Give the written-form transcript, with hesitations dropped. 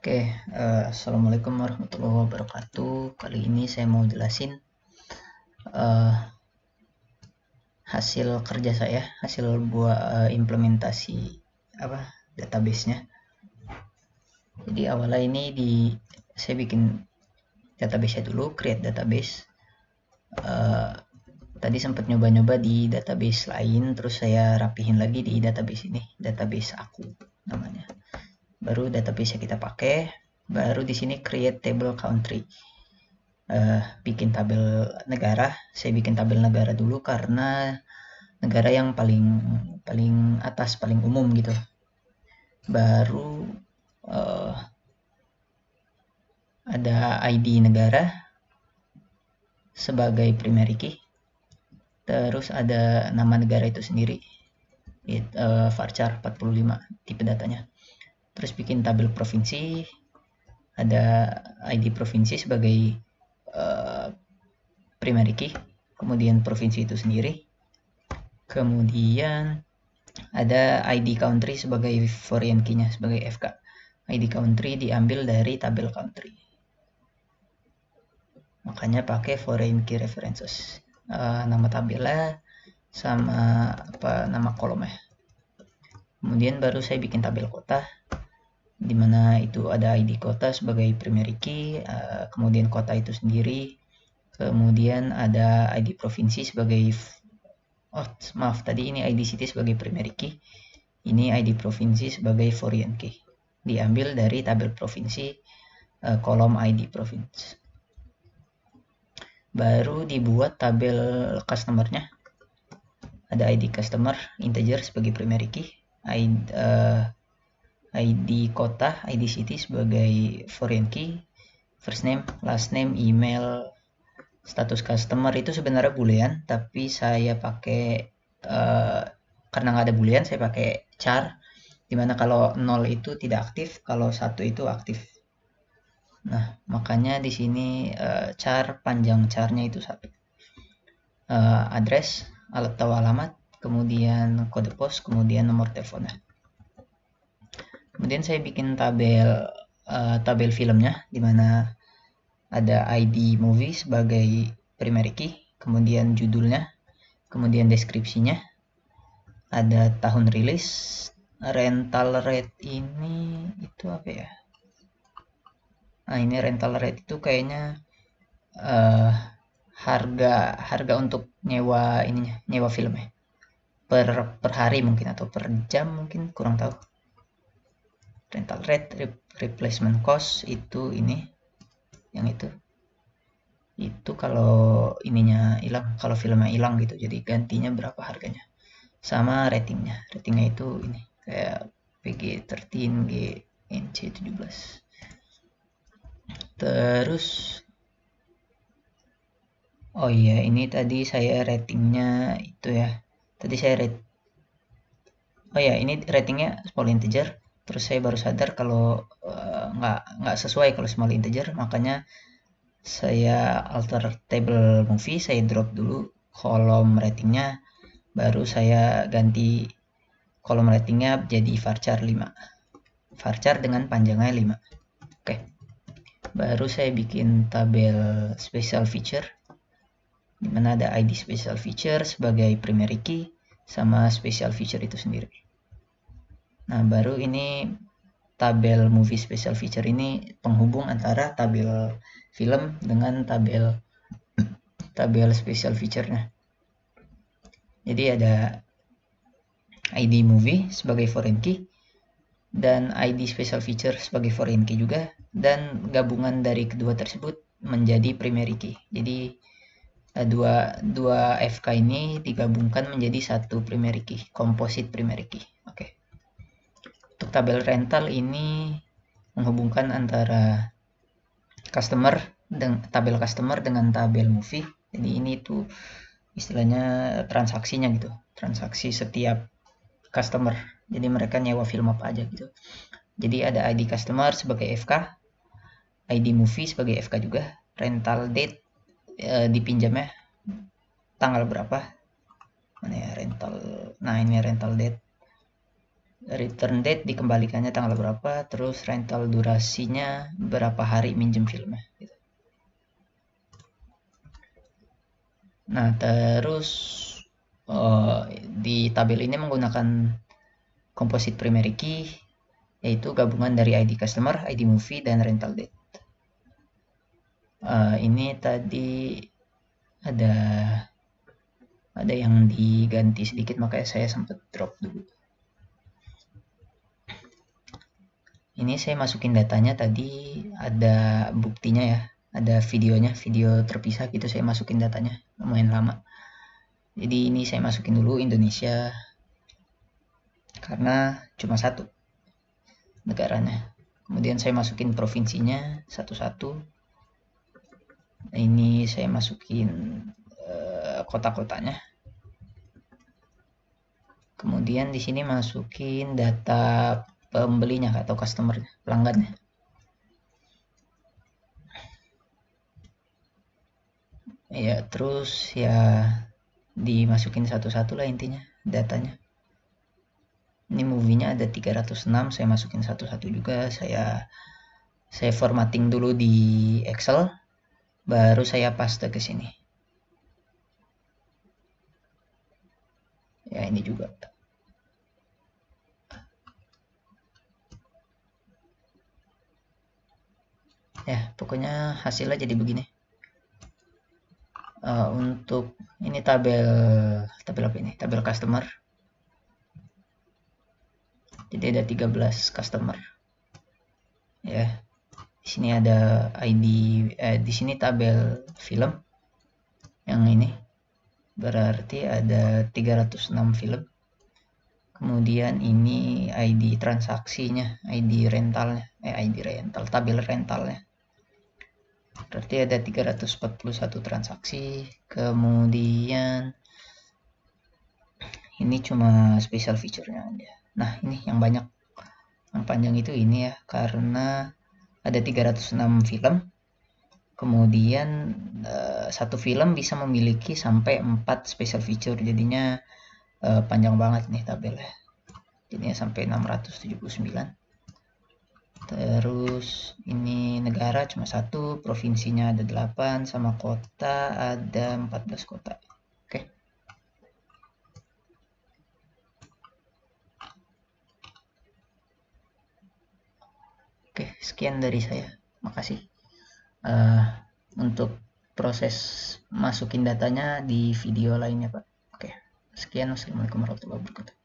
Oke, Assalamualaikum warahmatullahi wabarakatuh. Kali ini saya mau jelasin eh, hasil kerja saya, hasil buat implementasi apa database-nya. Jadi awalnya ini saya bikin database-nya dulu, create database. Eh, Tadi sempat nyoba-nyoba di database lain, terus saya rapihin lagi di database ini, database aku namanya. Baru database yang kita pakai, baru di sini create table country. Bikin tabel negara. Saya bikin tabel negara dulu karena negara yang paling paling atas, paling umum gitu. Baru uh, ada ID negara sebagai primary key. Terus ada nama negara itu sendiri. Varchar 45 tipe datanya. Terus bikin tabel provinsi, ada ID provinsi sebagai primary key, kemudian provinsi itu sendiri, kemudian ada ID country sebagai foreign key-nya, sebagai FK. ID country diambil dari tabel country, makanya pakai foreign key references. Nama tabelnya sama nama kolomnya. Kemudian baru saya bikin tabel kota, dimana itu ada ID kota sebagai primary key, kemudian kota itu sendiri, kemudian ada ID provinsi sebagai tadi ini ID city sebagai primary key, ini ID provinsi sebagai foreign key, diambil dari tabel provinsi, kolom ID provinsi. Baru dibuat tabel customer-nya, ada ID customer integer sebagai primary key, ID kota, ID city sebagai foreign key, first name, last name, email, status customer itu sebenarnya boolean, tapi saya pakai karena nggak ada boolean saya pakai char, dimana kalau 0 itu tidak aktif, kalau 1 itu aktif. Nah, makanya di sini char, panjang charnya itu 1. Address atau alamat, kemudian kode pos, kemudian nomor teleponnya. Kemudian saya bikin tabel filmnya, di mana ada ID movie sebagai primary key, kemudian judulnya, kemudian deskripsinya, ada tahun rilis, rental rate ini itu apa ya? Nah, ini rental rate itu kayaknya harga untuk nyewa filmnya per hari mungkin, atau per jam mungkin, kurang tahu. Rental rate, replacement cost itu ini, yang itu kalau ininya hilang, kalau filmnya hilang gitu, jadi gantinya berapa harganya, sama ratingnya itu ini kayak PG-13, GNC17. Terus oh iya, ini tadi saya ratingnya itu ya, tadi saya rate, oh ya, ini ratingnya small integer. Terus saya baru sadar kalau nggak sesuai kalau small integer, makanya saya alter table movie, saya drop dulu kolom ratingnya, baru saya ganti kolom ratingnya jadi varchar 5, varchar dengan panjangnya 5. Oke, baru saya bikin tabel special feature, dimana ada ID special feature sebagai primary key sama special feature itu sendiri. Nah, baru ini tabel movie special feature ini penghubung antara tabel film dengan tabel special feature-nya. Jadi ada ID movie sebagai foreign key dan ID special feature sebagai foreign key juga, dan gabungan dari kedua tersebut menjadi primary key. Jadi dua FK ini digabungkan menjadi satu primary key, composite primary key. Oke. Untuk tabel rental ini menghubungkan antara tabel customer dengan tabel movie. Jadi ini tuh istilahnya transaksinya gitu, transaksi setiap customer. Jadi mereka nyewa film apa aja gitu. Jadi ada ID customer sebagai FK, ID movie sebagai FK juga, rental date dipinjamnya tanggal berapa, mana ya rental, nah ini rental date, return date dikembalikannya tanggal berapa, terus rental durasinya berapa hari minjem filmnya gitu. Nah, terus di tabel ini menggunakan composite primary key, yaitu gabungan dari ID customer, ID movie, dan rental date. Ini tadi ada yang diganti sedikit, makanya saya sempat drop dulu. Ini saya masukin datanya tadi, ada buktinya ya, ada videonya, video terpisah gitu, saya masukin datanya, lumayan lama. Jadi ini saya masukin dulu Indonesia, karena cuma satu negaranya. Kemudian saya masukin provinsinya satu-satu. Ini saya masukin kota-kotanya. Kemudian di sini masukin data pembelinya atau customer, pelanggannya. Ya, terus ya dimasukin satu-satu lah intinya datanya. Ini movie-nya ada 306, saya masukin satu-satu juga. Saya formatting dulu di Excel, baru saya paste ke sini. Ya, ini juga. Ya, pokoknya hasilnya jadi begini. Untuk ini tabel apa ini? Tabel customer. Jadi ada 13 customer. Ya. Di sini ada ID, di sini tabel film. Yang ini berarti ada 306 film. Kemudian ini ID transaksinya, ID rentalnya, ID rental, tabel rentalnya. Berarti ada 341 transaksi. Kemudian ini cuma special feature-nya aja. Nah, ini yang banyak, yang panjang itu ini ya, karena ada 306 film. Kemudian satu film bisa memiliki sampai 4 special feature, jadinya panjang banget nih tabelnya. Jadinya sampai 679. Terus ini negara cuma satu, provinsinya ada 8, sama kota ada 14 kota. Oke. Oke, sekian dari saya. Makasih. Untuk proses masukin datanya di video lainnya, Pak. Oke. Sekian. Wassalamualaikum warahmatullahi wabarakatuh.